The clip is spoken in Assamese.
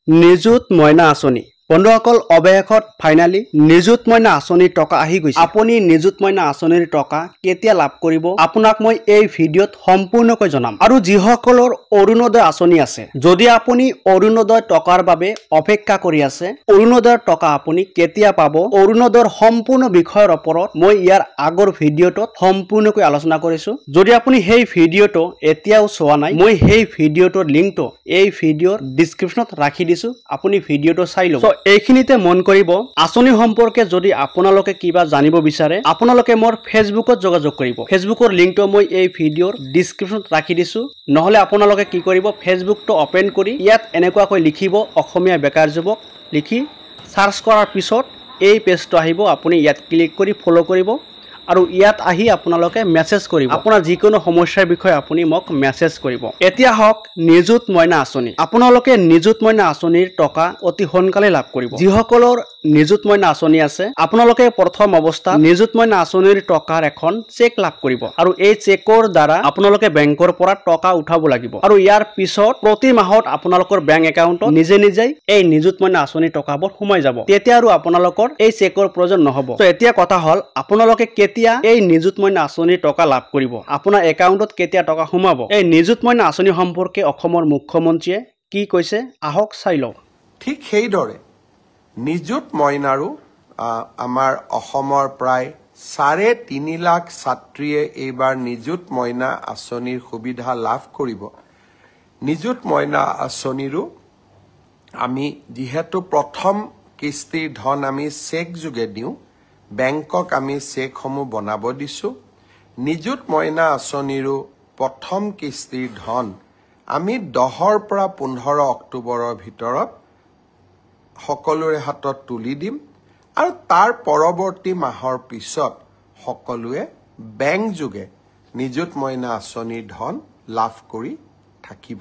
নিযুত মইনা আঁচনি বন্ধুসকল অৱশেষত ফাইনালি নিযুত মইনা আঁচনিৰ টকা আহি গৈছে। আপুনি নিযুত মইনা আঁচনিৰ টকা কেতিয়া লাভ কৰিব আপোনাক মই এই ভিডিঅ'ত সম্পূৰ্ণকৈ জনাম। আৰু যিসকলৰ অৰুণোদয় আঁচনি আছে, যদি আপুনি অৰুণোদয় টকাৰ বাবে অপেক্ষা কৰি আছে, অৰুণোদয়ৰ টকা আপুনি কেতিয়া পাব, অৰুণোদয়ৰ সম্পূৰ্ণ বিষয়ৰ ওপৰত মই ইয়াৰ আগৰ ভিডিঅ'টোত সম্পূৰ্ণকৈ আলোচনা কৰিছো। যদি আপুনি সেই ভিডিঅ'টো এতিয়াও চোৱা নাই, মই সেই ভিডিঅ'টোৰ লিংকটো এই ভিডিঅ'ৰ ডেসক্ৰিপচনত ৰাখি দিছো, আপুনি ভিডিঅ'টো চাই লব। এইখিনিতে মন কৰিব, আঁচনি সম্পৰ্কে যদি আপোনালোকে কিবা জানিব বিচাৰে আপোনালোকে মোৰ ফেচবুকত যোগাযোগ কৰিব। ফেচবুকৰ লিংকটো মই এই ভিডিঅ'ৰ ডেসক্ৰিপচনত ৰাখি দিছো। নহলে আপোনালোকে কি কৰিব, ফেচবুকটো ওপেন কৰি ইয়াত এনেকুৱাকৈ লিখিব অসমীয়া বেকাৰ যুৱক, লিখি সাৰ্চ কৰাৰ পিছত এই পেজটো আহিব। আপুনি ইয়াত ক্লিক কৰি ফলো কৰিব আৰু ইয়াত আহি আপোনালোকে মেছেজ কৰিব, আপোনাৰ যিকোনো সমস্যাৰ বিষয়ে আপুনি মোক মেছেজ কৰিব। এতিয়া হওক নিযুত মইনা আঁচনি। আপোনালোকে নিযুত মইনা আঁচনিৰ টকা অতি সোনকালে লাভ কৰিব। যিসকলৰ নিযুত মইনা আঁচনি আছে আপোনালোকে প্ৰথম অৱস্থাত নিযুত মইনা আঁচনিৰ টকাৰ এখন চেক লাভ কৰিব আৰু এই চেকৰ দ্বাৰা আপোনালোকে বেংকৰ পৰা টকা উঠাব লাগিব আৰু ইয়াৰ পিছত প্ৰতি মাহত আপোনালোকৰ বেংক একাউণ্টত নিজে নিজেই এই নিযুত মইনা আঁচনিৰ টকাবোৰ সোমাই যাব। তেতিয়া আৰু আপোনালোকৰ এই চেকৰ প্ৰয়োজন নহব। তো এতিয়া কথা হল, আপোনালোকে কেতিয়া এই নিযুত মইনা আঁচনিৰ টকা লাভ কৰিব, আপোনাৰ একাউণ্টত কেতিয়া টকা সোমাব। এই নিযুত মইনা আঁচনি সম্পৰ্কে অসমৰ মুখ্যমন্ত্ৰীয়ে কি কৈছে আহক চাই লওঁ। ঠিক সেইদৰে নিযুত মইনাৰো আমাৰ অসমৰ প্ৰায় ৩.৫ লাখ ছাত্ৰীয়ে এইবাৰ নিযুত মইনা আঁচনিৰ সুবিধা লাভ কৰিব। নিযুত মইনা আঁচনিৰো আমি যিহেতু প্ৰথম কিস্তিৰ ধন আমি চেক যোগে দিওঁ, বেংকক আমি চেকসমূহ বনাব দিছো। নিযুত মইনা আঁচনিৰো প্ৰথম কিস্তিৰ ধন আমি 10ৰ পৰা 15 অক্টোবৰৰ ভিতৰত সকলোৰে হাতত তুলি দিম আৰু তাৰ পৰৱৰ্তী মাহৰ পিছত সকলোৱে বেংক যোগে নিযুত মইনা আঁচনিৰ ধন লাভ কৰি থাকিব।